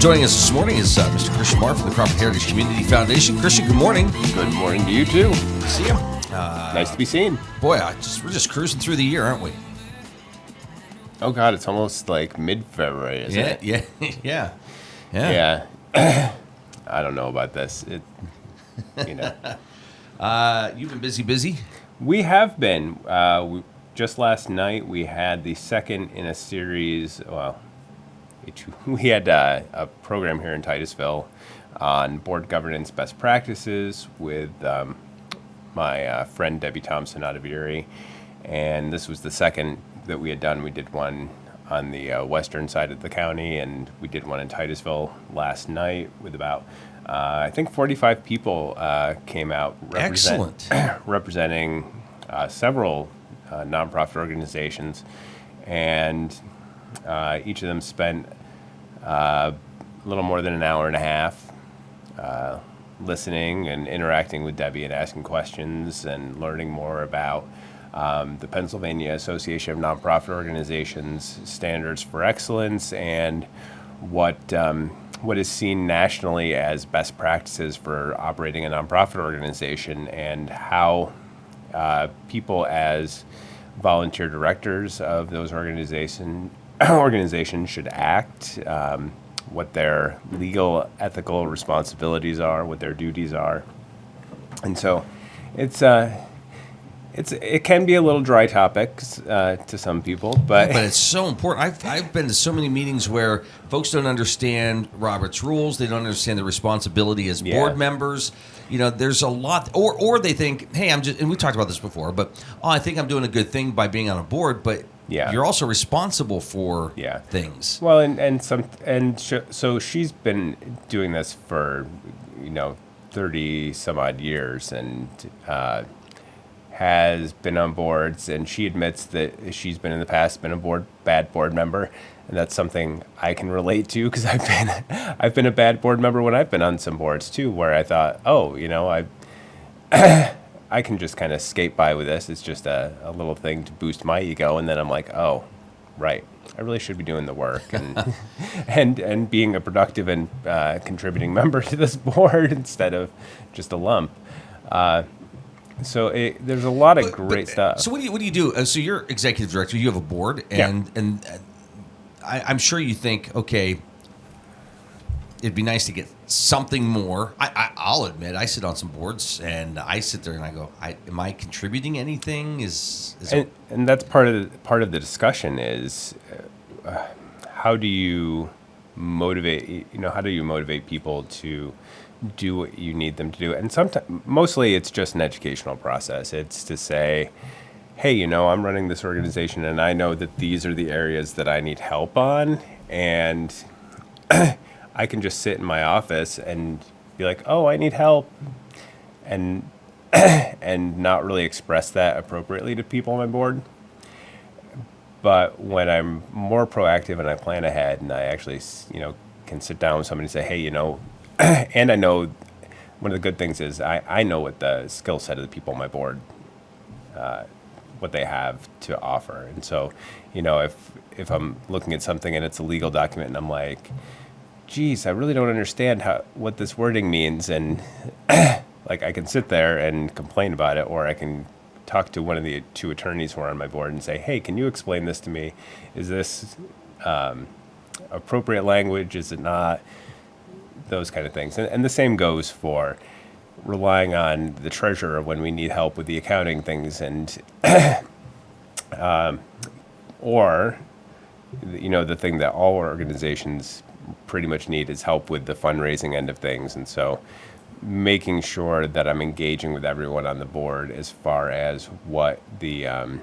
Joining us this morning is Mr. Christian Maher from the Crawford Heritage Community Foundation. Christian, good morning. Good morning to you, too. See you. Nice to be seen. Boy, we're just cruising through the year, aren't we? Oh, God, it's almost like mid-February, isn't it? Yeah. I don't know about this. You've been busy? We have been. Just last night, we had the second in a series. Well, we had a program here in Titusville on board governance best practices with my friend Debbie Thompson out of Erie. And this was the second that we had done. We did one on the western side of the county, and we did one in Titusville last night with about, I think, 45 people came out representing several nonprofit organizations, and each of them spent a little more than an hour and a half listening and interacting with Debbie and asking questions and learning more about the Pennsylvania Association of Nonprofit Organizations standards for excellence and what is seen nationally as best practices for operating a nonprofit organization, and how people as volunteer directors of those organizations should act, what their legal, ethical responsibilities are, what their duties are. And so it can be a little dry topic to some people, but it's so important. I've been to so many meetings where folks don't understand Robert's rules. They don't understand the responsibility as board members. You know, there's a lot, or they think, hey, and we talked about this before, but I think I'm doing a good thing by being on a board, but you're also responsible for things. Well, so she's been doing this for 30 some odd years, and has been on boards, and she admits that she's been in the past been a bad board member, and that's something I can relate to, because I've been a bad board member when I've been on some boards too, where I thought, I can just kind of skate by with this. It's just a little thing to boost my ego, and then I'm like, oh, right, I really should be doing the work and and being a productive and contributing member to this board instead of just a lump. So there's a lot of great stuff. So what do you do? So you're executive director. You have a board, and I'm sure you think, okay, it'd be nice to get something more. I'll admit, I sit on some boards, and I sit there and I go, am I contributing anything? And that's part of the discussion is how do you motivate? How do you motivate people to do what you need them to do? And mostly it's just an educational process. It's to say, hey, I'm running this organization, and I know that these are the areas that I need help on, and I can just sit in my office and be like, oh, I need help, and not really express that appropriately to people on my board. But when I'm more proactive and I plan ahead, and I actually can sit down with somebody and say, hey, and I know one of the good things is I know what the skill set of the people on my board, what they have to offer. And so, if I'm looking at something and it's a legal document and I'm like, geez, I really don't understand what this wording means, and like I can sit there and complain about it, or I can talk to one of the two attorneys who are on my board and say, hey, can you explain this to me? Is this appropriate language? Is it not? Those kind of things. And the same goes for relying on the treasurer when we need help with the accounting things, and or the thing that all organizations pretty much need is help with the fundraising end of things. And so making sure that I'm engaging with everyone on the board as far as what kind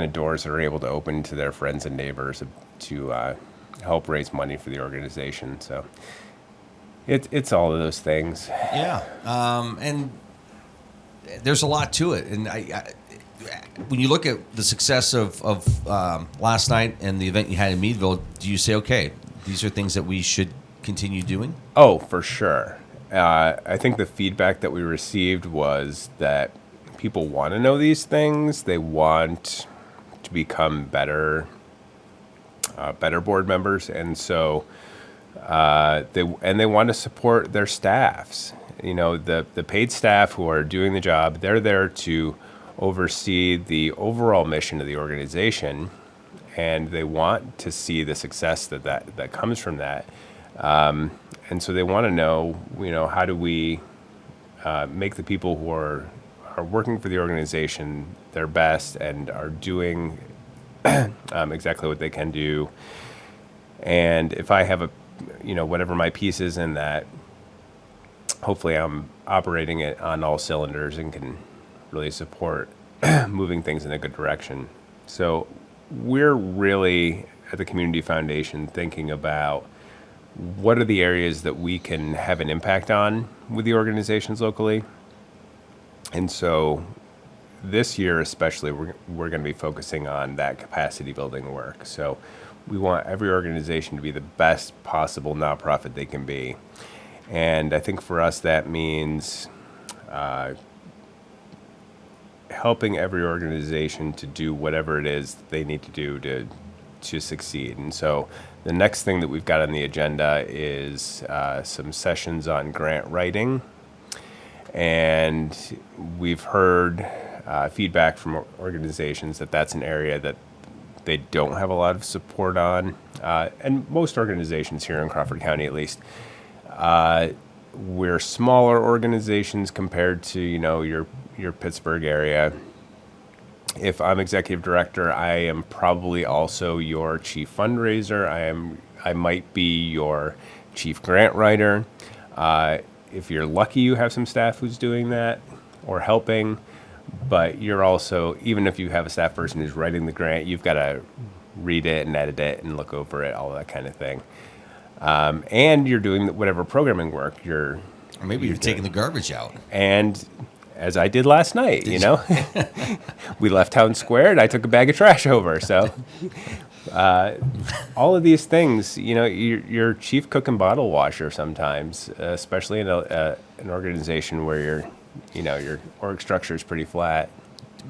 of doors are able to open to their friends and neighbors to help raise money for the organization. So it's all of those things. Yeah, and there's a lot to it. And when you look at the success of last night and the event you had in Meadville, do you say, okay, these are things that we should continue doing? Oh, for sure. I think the feedback that we received was that people want to know these things. They want to become better board members. And so They want to support their staffs. The paid staff who are doing the job, they're there to oversee the overall mission of the organization, and they want to see the success that comes from that. And so they want to know, how do we make the people who are working for the organization their best and are doing exactly what they can do. And if I have whatever my piece is in that, hopefully I'm operating it on all cylinders and can really support moving things in a good direction. So we're really at the Community Foundation thinking about what are the areas that we can have an impact on with the organizations locally. And so this year especially, we're going to be focusing on that capacity building work. So we want every organization to be the best possible nonprofit they can be. And I think for us that means helping every organization to do whatever it is they need to do to succeed. And so the next thing that we've got on the agenda is some sessions on grant writing. And we've heard feedback from organizations that that's an area that they don't have a lot of support on. And most organizations here in Crawford County, at least, we're smaller organizations compared to, your Pittsburgh area. If I'm executive director, I am probably also your chief fundraiser. I might be your chief grant writer. If you're lucky, you have some staff who's doing that or helping, but you're also, even if you have a staff person who's writing the grant, you've got to read it and edit it and look over it, all that kind of thing. And you're doing whatever programming work or maybe you're taking the garbage out. And as I did last night, we left town square and I took a bag of trash over. So all of these things, you're chief cook and bottle washer sometimes, especially in an organization where your org structure is pretty flat.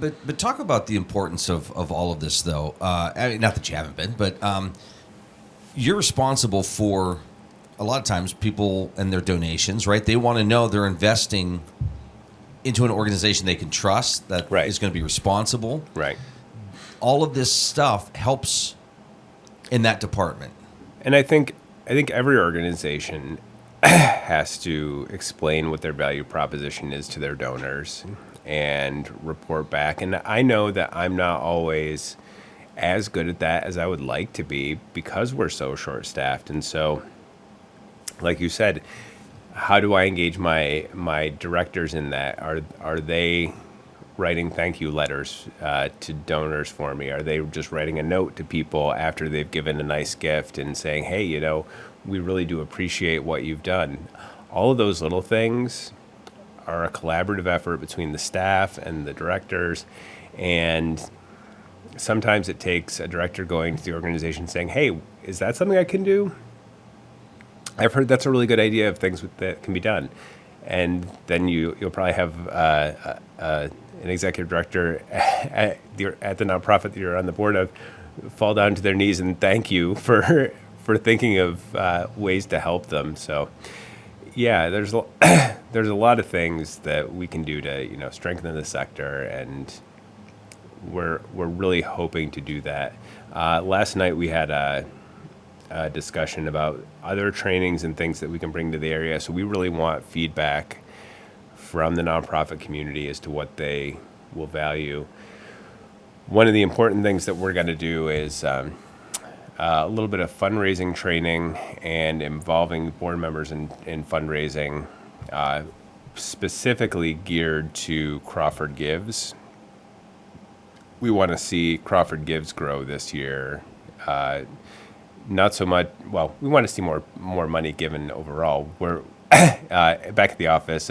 But talk about the importance of all of this, though. Not that you haven't been, but you're responsible for a lot of times people and their donations, right? They want to know they're investing into an organization they can trust that is going to be responsible. Right. All of this stuff helps in that department. And I think every organization has to explain what their value proposition is to their donors and report back. And I know that I'm not always as good at that as I would like to be because we're so short-staffed. And so, like you said, how do I engage my directors in that? Are they writing thank you letters to donors for me? Are they just writing a note to people after they've given a nice gift and saying, hey, we really do appreciate what you've done? All of those little things are a collaborative effort between the staff and the directors. And sometimes it takes a director going to the organization saying, hey, is that something I can do? I've heard that's a really good idea of things that can be done. And then you'll probably have an executive director at the nonprofit that you're on the board of fall down to their knees and thank you for thinking of ways to help them. So, yeah, there's a lot of things that we can do to strengthen the sector, and we're really hoping to do that. Last night we had a discussion about other trainings and things that we can bring to the area. So we really want feedback from the nonprofit community as to what they will value. One of the important things that we're going to do is a little bit of fundraising training and involving board members in fundraising, specifically geared to Crawford Gives. We want to see Crawford Gives grow this year. Not so much. Well, we want to see more money given overall. We're back at the office.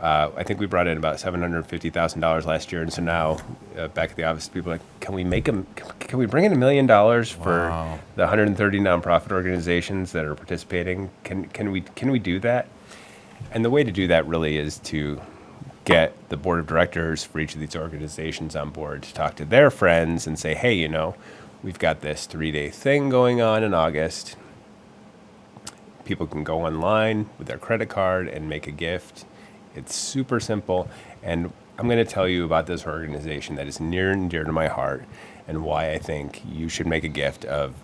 I think we brought in about $750,000 last year, and so now back at the office, people are like, can we bring in $1 million for the 130 nonprofit organizations that are participating? Can we do that? And the way to do that really is to get the board of directors for each of these organizations on board to talk to their friends and say, hey, we've got this 3-day thing going on in August. People can go online with their credit card and make a gift. It's super simple. And I'm going to tell you about this organization that is near and dear to my heart and why I think you should make a gift of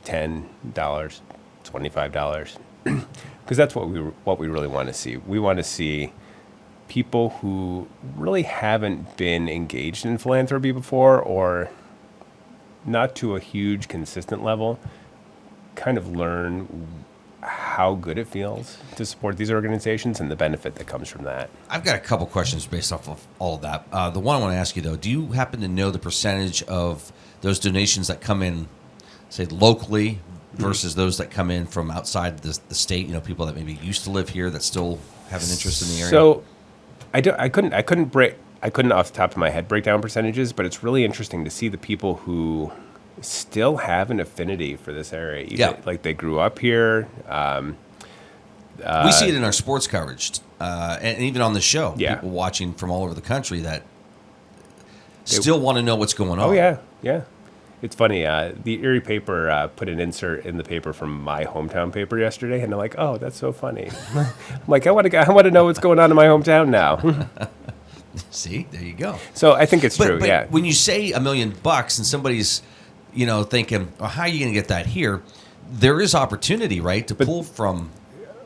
$10, $25, because that's what we really want to see. We want to see people who really haven't been engaged in philanthropy before, or not to a huge consistent level, kind of learn how good it feels to support these organizations and the benefit that comes from that. I've got a couple questions based off of all of that. The one I want to ask you, though, do you happen to know the percentage of those donations that come in, say, locally versus those that come in from outside the state, people that maybe used to live here that still have an interest in the area? So I couldn't off the top of my head break down percentages, but it's really interesting to see the people who still have an affinity for this area. Like they grew up here. We see it in our sports coverage, and even on the show. People watching from all over the country that still want to know what's going on. Oh, yeah. It's funny. The Erie paper put an insert in the paper from my hometown paper yesterday, and they're like, "Oh, that's so funny." I'm like, I want to know what's going on in my hometown now. See, there you go. So I think it's true. But when you say $1 million and somebody's, thinking, well, how are you going to get that here? There is opportunity, right, to pull from.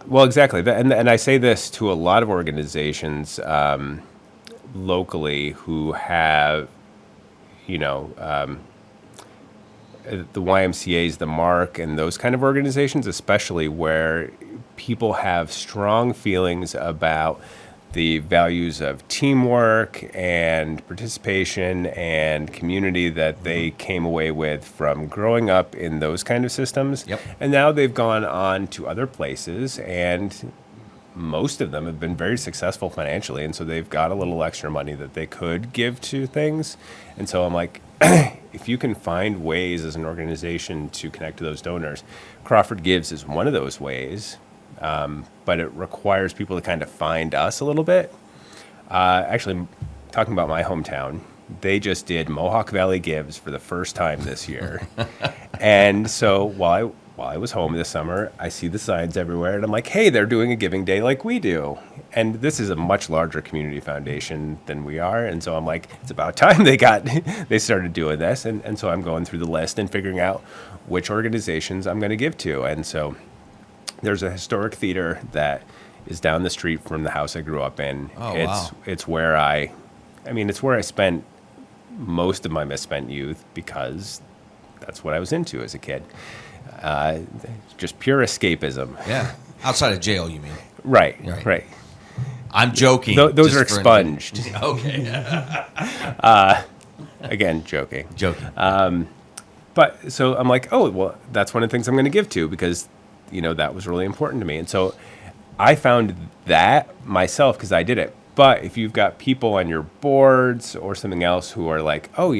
Well, exactly. And I say this to a lot of organizations locally who have, the YMCA's, the Mark, and those kind of organizations, especially where people have strong feelings about the values of teamwork and participation and community that they came away with from growing up in those kind of systems. Yep. And now they've gone on to other places, and most of them have been very successful financially, and so they've got a little extra money that they could give to things. And so I'm like, if you can find ways as an organization to connect to those donors, Crawford Gives is one of those ways. But it requires people to kind of find us a little bit. Actually, talking about my hometown, they just did Mohawk Valley Gives for the first time this year. And so while I was home this summer, I see the signs everywhere, and I'm like, hey, they're doing a giving day like we do. And this is a much larger community foundation than we are. And so I'm like, it's about time they started doing this. And so I'm going through the list and figuring out which organizations I'm going to give to. And so there's a historic theater that is down the street from the house I grew up in. Oh, wow. It's where it's where I spent most of my misspent youth, because that's what I was into as a kid. Just pure escapism. Yeah. Outside of jail, you mean? Right. I'm joking. Those are expunged. Okay. Again, joking. But so I'm like, oh, well, that's one of the things I'm going to give to, because that was really important to me. And so I found that myself because I did it. But if you've got people on your boards or something else who are like, oh,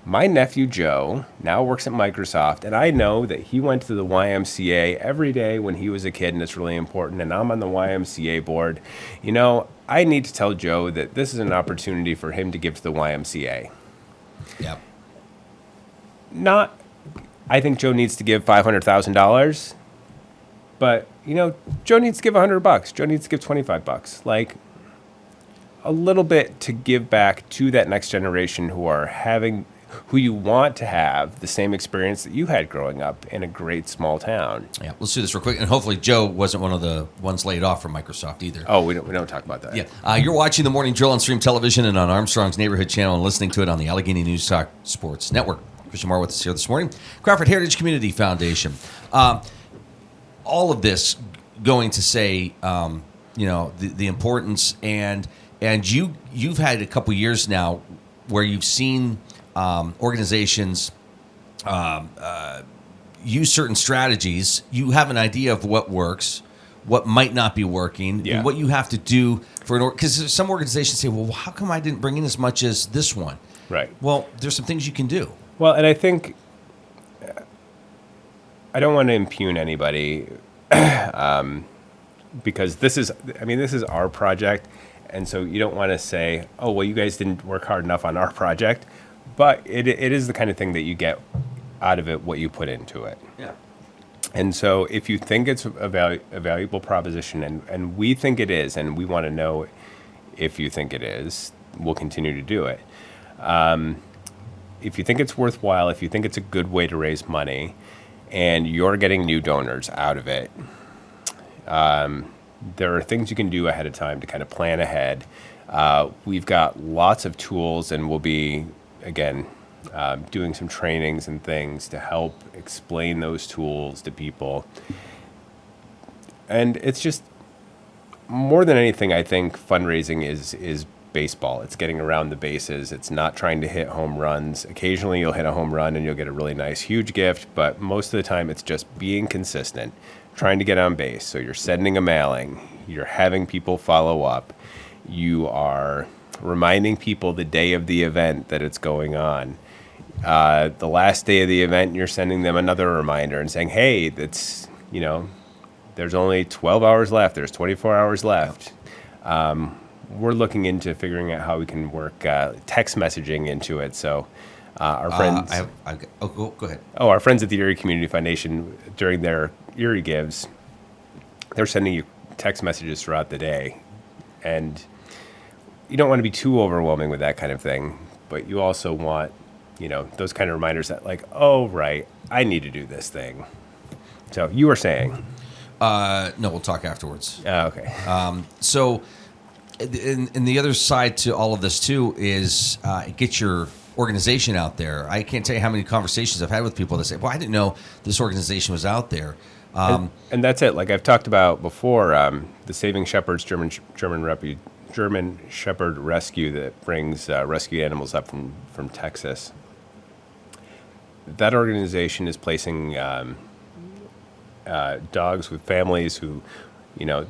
my nephew Joe now works at Microsoft, and I know that he went to the YMCA every day when he was a kid, and it's really important, and I'm on the YMCA board, I need to tell Joe that this is an opportunity for him to give to the YMCA. Yep. I think Joe needs to give $500,000. But, Joe needs to give $100. Joe needs to give $25. Like, a little bit to give back to that next generation who you want to have the same experience that you had growing up in a great small town. Yeah, let's do this real quick. And hopefully Joe wasn't one of the ones laid off from Microsoft either. Oh, we don't talk about that. Yeah. You're watching The Morning Drill on Stream Television and on Armstrong's Neighborhood Channel, and listening to it on the Allegheny News Talk Sports Network. Christian Maher with us here this morning. Crawford Heritage Community Foundation. All of this going to say, the importance, and you've had a couple years now where you've seen organizations use certain strategies. You have an idea of what works, what might not be working, and what you have to do for because some organizations say, well, how come I didn't bring in as much as this one? Right. Well, there's some things you can do. Well, and I think I don't want to impugn anybody because this is our project, and so you don't want to say, oh, well, you guys didn't work hard enough on our project, but it is the kind of thing that you get out of it what you put into it. Yeah. And so if you think it's a valuable proposition, and we think it is, and we want to know if you think it is, we'll continue to do it. If you think it's worthwhile, if you think it's a good way to raise money, and you're getting new donors out of it, there are things you can do ahead of time to kind of plan ahead. We've got lots of tools, and we'll be, again, doing some trainings and things to help explain those tools to people. And it's just, more than anything, I think fundraising is baseball. It's getting around the bases. It's not trying to hit home runs. Occasionally you'll hit a home run and you'll get a really nice, huge gift, but most of the time it's just being consistent, trying to get on base. So you're sending a mailing, you're having people follow up, you are reminding people the day of the event that it's going on. The last day of the event, you're sending them another reminder and saying, hey, it's, there's only 12 hours left. There's 24 hours left. We're looking into figuring out how we can work text messaging into it. So our friends... go ahead. Oh, our friends at the Erie Community Foundation, during their Erie Gives, they're sending you text messages throughout the day. And you don't want to be too overwhelming with that kind of thing, but you also want, those kind of reminders that like, oh, right, I need to do this thing. So you were saying... No, we'll talk afterwards. Okay. So, and the other side to all of this too is get your organization out there. I can't tell you how many conversations I've had with people that say, "Well, I didn't know this organization was out there." And that's it. Like I've talked about before, the Saving Shepherds German Shepherd Rescue that brings rescued animals up from Texas. That organization is placing dogs with families who,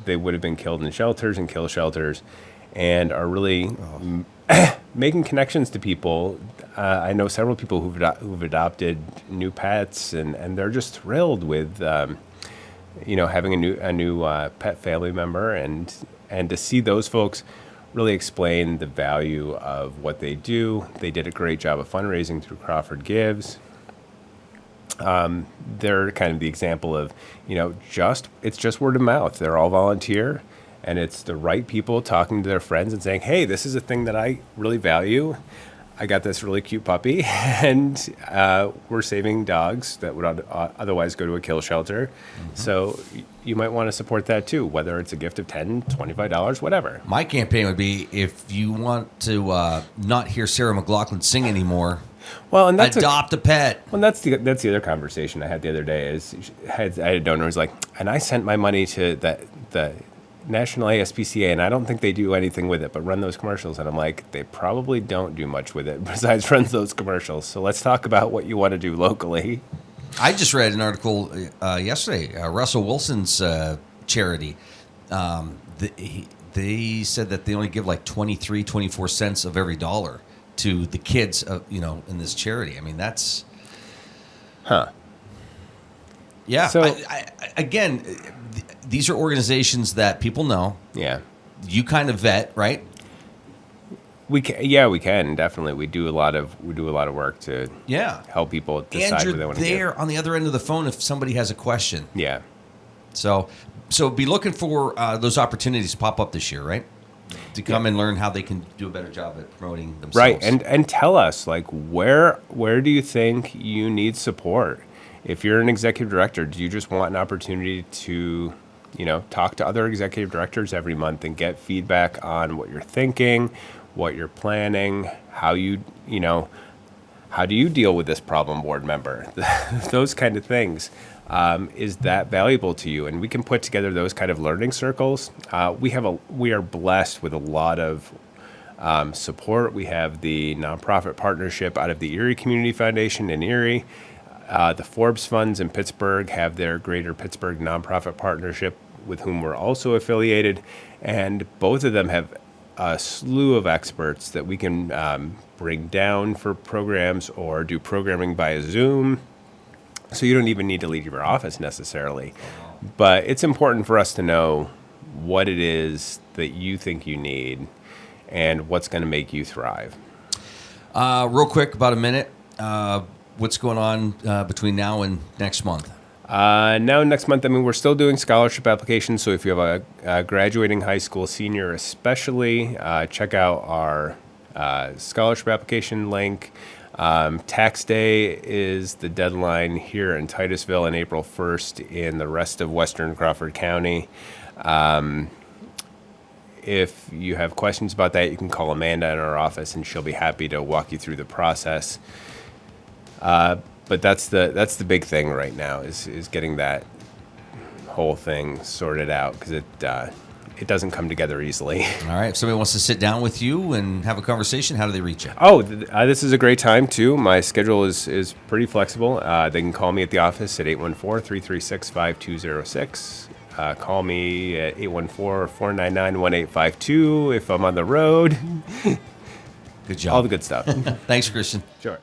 they would have been killed in shelters and kill shelters, and are really making connections to people. I know several people who've adopted new pets, and they're just thrilled with, having a new pet family member, and to see those folks really explain the value of what they do. They did a great job of fundraising through Crawford Gives. They're kind of the example of, it's just word of mouth. They're all volunteer, and it's the right people talking to their friends and saying, hey, this is a thing that I really value. I got this really cute puppy, and we're saving dogs that would otherwise go to a kill shelter. Mm-hmm. So you might want to support that too, whether it's a gift of $10, $25, whatever. My campaign would be, if you want to not hear Sarah McLachlan sing anymore, well, and that's adopt a pet. Well, that's the other conversation I had the other day. I had a donor who's like, and I sent my money to the National ASPCA, and I don't think they do anything with it, but run those commercials. And I'm like, they probably don't do much with it besides run those commercials. So let's talk about what you want to do locally. I just read an article yesterday, Russell Wilson's charity. They said that they only give like 24 cents of every dollar to the kids, in this charity. I mean, that's... Yeah. So, again, these are organizations that people know. Yeah. You kind of vet, right? We can definitely. We do a lot of work to help people decide where they want to give. And you're there on the other end of the phone if somebody has a question. Yeah. So be looking for those opportunities to pop up this year, right? To come and learn how they can do a better job at promoting themselves. Right, and tell us, like, where do you think you need support? If you're an executive director, do you just want an opportunity to, talk to other executive directors every month and get feedback on what you're thinking, what you're planning, how do you deal with this problem board member? Those kind of things. Is that valuable to you? And we can put together those kind of learning circles. We are blessed with a lot of support. We have the nonprofit partnership out of the Erie Community Foundation in Erie. The Forbes Funds in Pittsburgh have their Greater Pittsburgh Nonprofit Partnership, with whom we're also affiliated. And both of them have a slew of experts that we can bring down for programs or do programming via Zoom. So you don't even need to leave your office necessarily. But it's important for us to know what it is that you think you need and what's going to make you thrive. Real quick, about a minute. What's going on between now and next month? Now next month, we're still doing scholarship applications. So if you have a graduating high school senior, especially, check out our scholarship application link. Tax day is the deadline here in Titusville on April 1st in the rest of Western Crawford County. If you have questions about that, you can call Amanda in our office, and she'll be happy to walk you through the process. But that's the big thing right now is getting that whole thing sorted out, because it doesn't come together easily. All right. If somebody wants to sit down with you and have a conversation, how do they reach you? Oh, this is a great time, too. My schedule is pretty flexible. They can call me at the office at 814-336-5206. Call me at 814-499-1852 if I'm on the road. Good job. All the good stuff. Thanks, Christian. Sure.